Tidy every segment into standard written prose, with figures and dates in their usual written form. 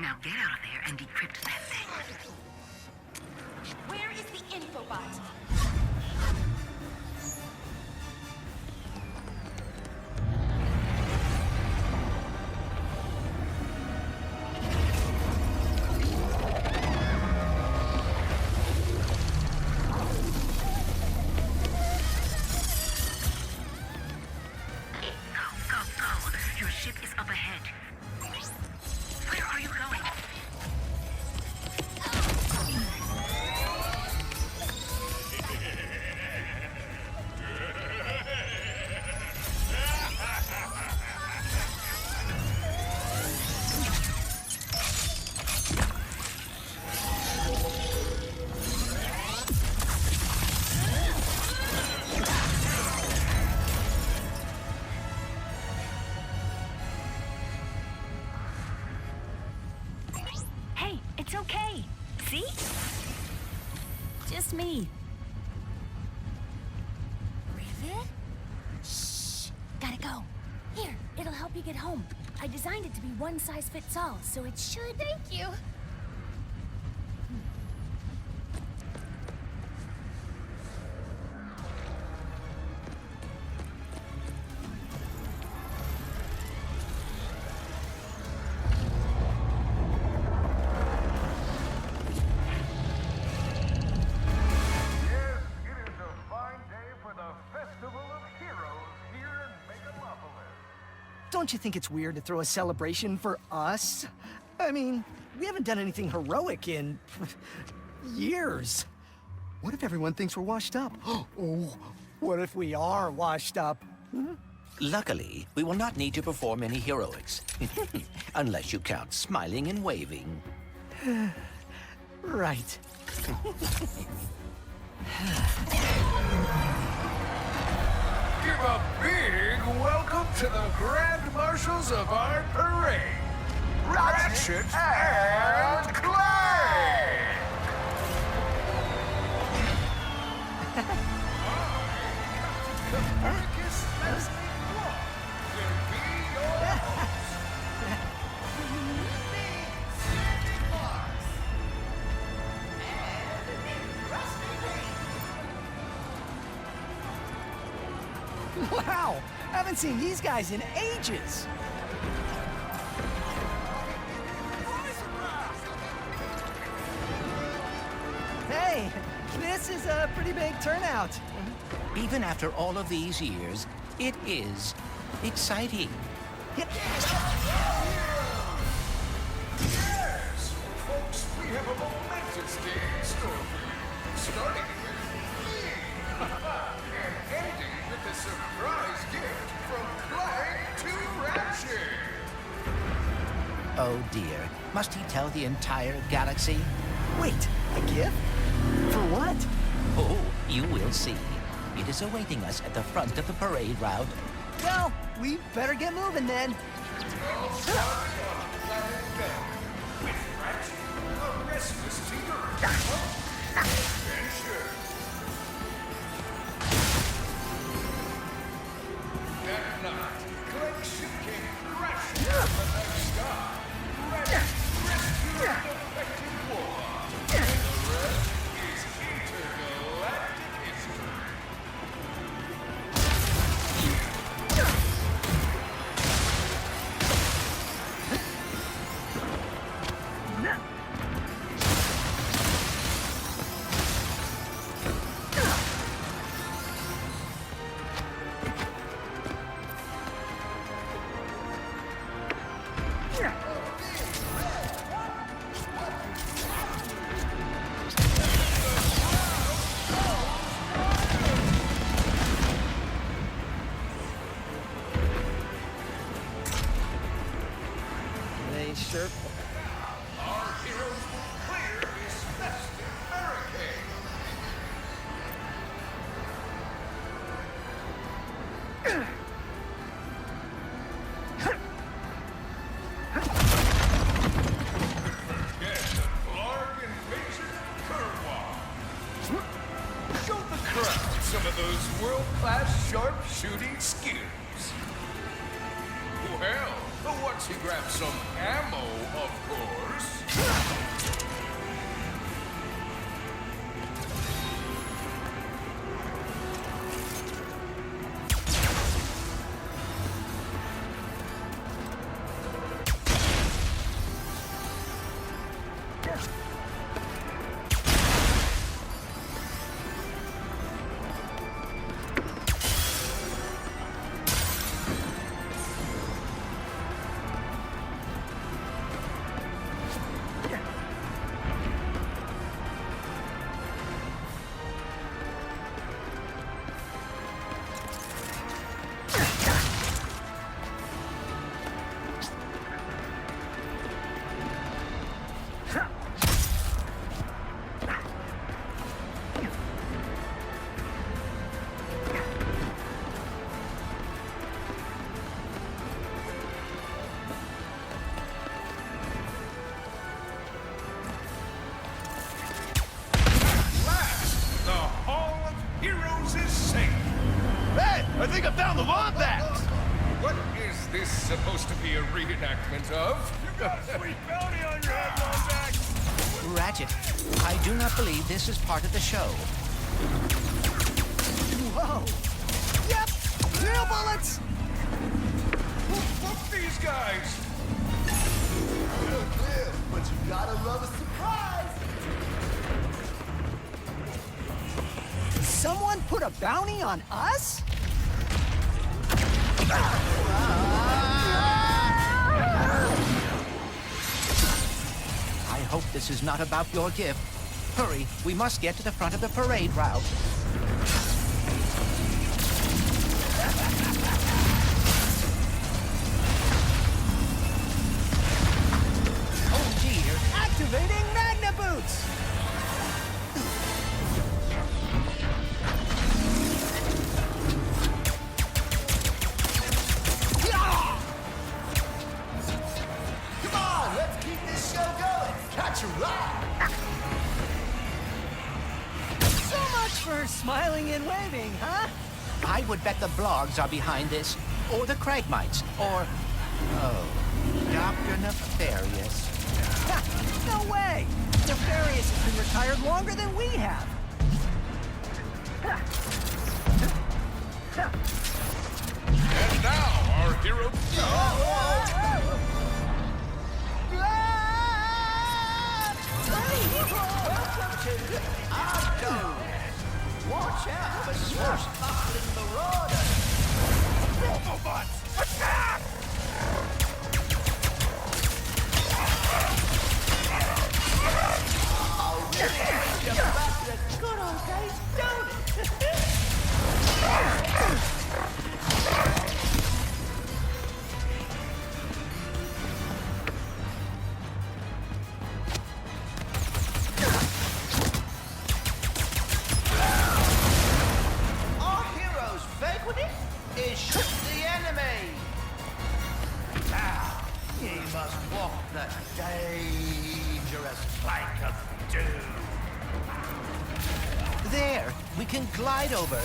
Now get out of there and decrypt that thing. Where is the infobot? Your ship is up ahead. Where are you going? It's okay. See? Just me. Rivet? Shh. Gotta go. Here, it'll help you get home. I designed it to be one size fits all, so it should... Thank you. Don't you think it's weird to throw a celebration for us? I mean, we haven't done anything heroic in years. What if everyone thinks we're washed up? Oh, what if we are washed up? Luckily, we will not need to perform any heroics. Unless you count smiling and waving. Right. Give a big welcome to the Grand Marshals of our parade, Ratchet and Clank! Copernicus Leslie Block will be your host. Me, Sid Mars. And Rusty Lee. Wow! Haven't seen these guys in ages! Hey, this is a pretty big turnout. Even after all of these years, it is exciting. Yes, folks, we have a momentous day in store for you. Starting with me, and ending with a surprise gift from Clank to Ratchet. Oh dear, must he tell the entire galaxy? Wait, a gift? For what? Oh, you will see. It is awaiting us at the front of the parade route. Well, we better get moving then. All started on Planet Bell with Ratchet, a restless tinkerer. Adventure. That night, Clank's ship came crashing from the night sky. Ratchet rescued the defected warlock. And the rest is intergalactic history. They sure... Our heroes will clear this festive barricade. Forget the Clark invasion curveball. Show the crowd some of those world-class sharp-shooting skills. Well, what's once he grabs some ammo, of course. I think I found the wombat! What is this supposed to be a reenactment of? You got a sweet bounty on your head, wombat! Ratchet, I do not believe this is part of the show. Whoa! Yep! Real bullets! Fuck these guys! But you gotta love a surprise! Someone put a bounty on us? I hope this is not about your gift. Hurry, we must get to the front of the parade route. Oh dear. Activating Magna Boots! Come on, let's keep this show going! Catch a ride! So much for smiling and waving, huh? I would bet the blogs are behind this, or the Cragmites, or... oh, Dr. Nefarious. Ha, no way! Nefarious has been retired longer than we have. And now, our hero... Watch out for swashbuckling marauders! Robobots, attack! Good old days, don't it? Our hero's favorite is shoot the enemy. Now, he must walk the dangerous plank of doom. There, we can glide over.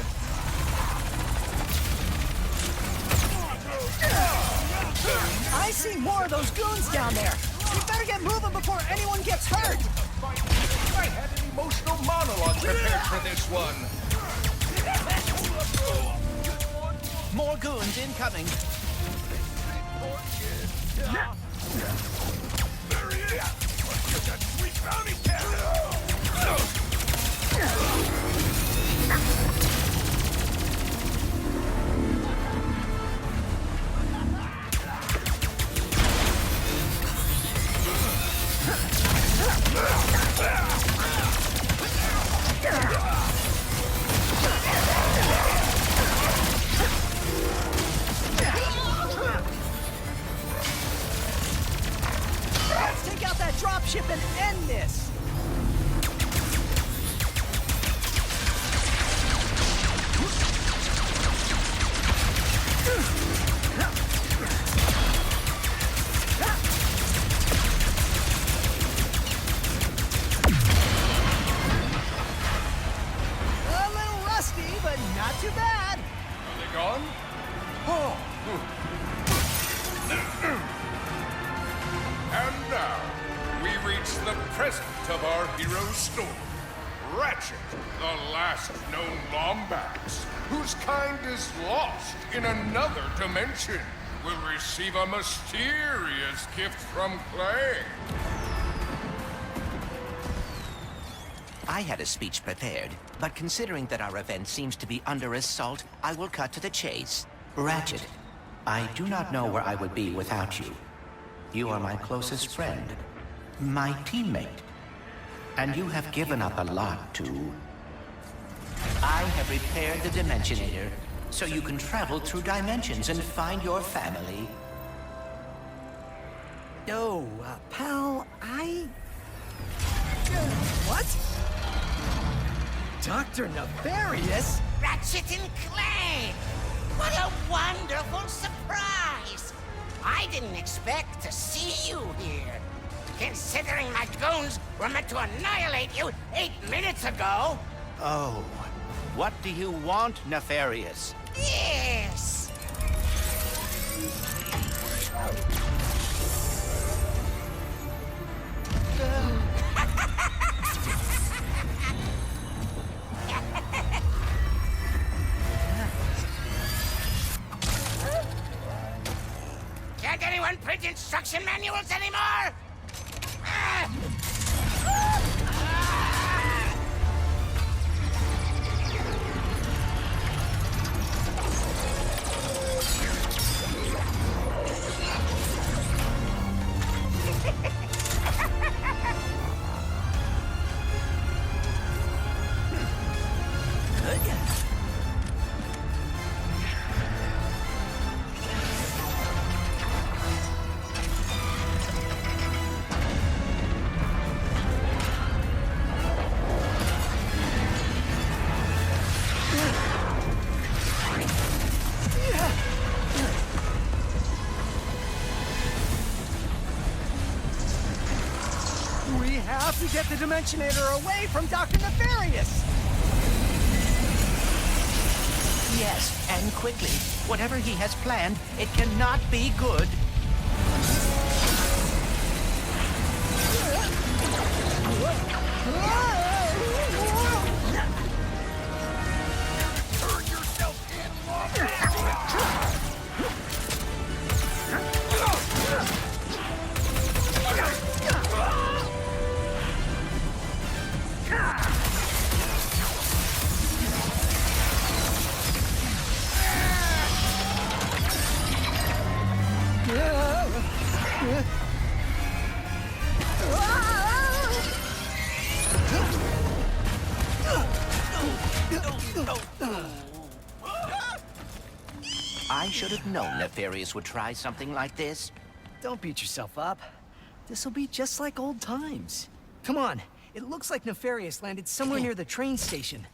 I see more of those goons down there. We better get moving before anyone gets hurt. I had an emotional monologue prepared for this one. More goons incoming. There he is! Let's get that sweet bounty cat! Let's take out that dropship and end this. A little rusty, but not too bad. Are they gone? Oh. of our hero's story. Ratchet, the last known Lombax, whose kind is lost in another dimension, will receive a mysterious gift from Clank. I had a speech prepared, but considering that our event seems to be under assault, I will cut to the chase. Ratchet, I do not know where I would be without you. You are my closest friend, my teammate, and you have given up a lot to... I have repaired the Dimensionator, so you can travel through dimensions and find your family. Oh, pal, what? Dr. Nefarious? Ratchet and Clank! What a wonderful surprise! I didn't expect to see you here. Considering my goons were meant to annihilate you 8 minutes ago. Oh, what do you want, Nefarious? Yes! Can't anyone print instruction manuals anymore? We have to get the Dimensionator away from Dr. Nefarious! Yes, and quickly. Whatever he has planned, it cannot be good. I should have known Nefarious would try something like this. Don't beat yourself up. This'll be just like old times. Come on, it looks like Nefarious landed somewhere near the train station.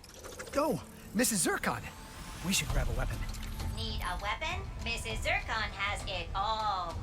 Go, Mrs. Zircon. We should grab a weapon. Need a weapon? Mrs. Zircon has it all.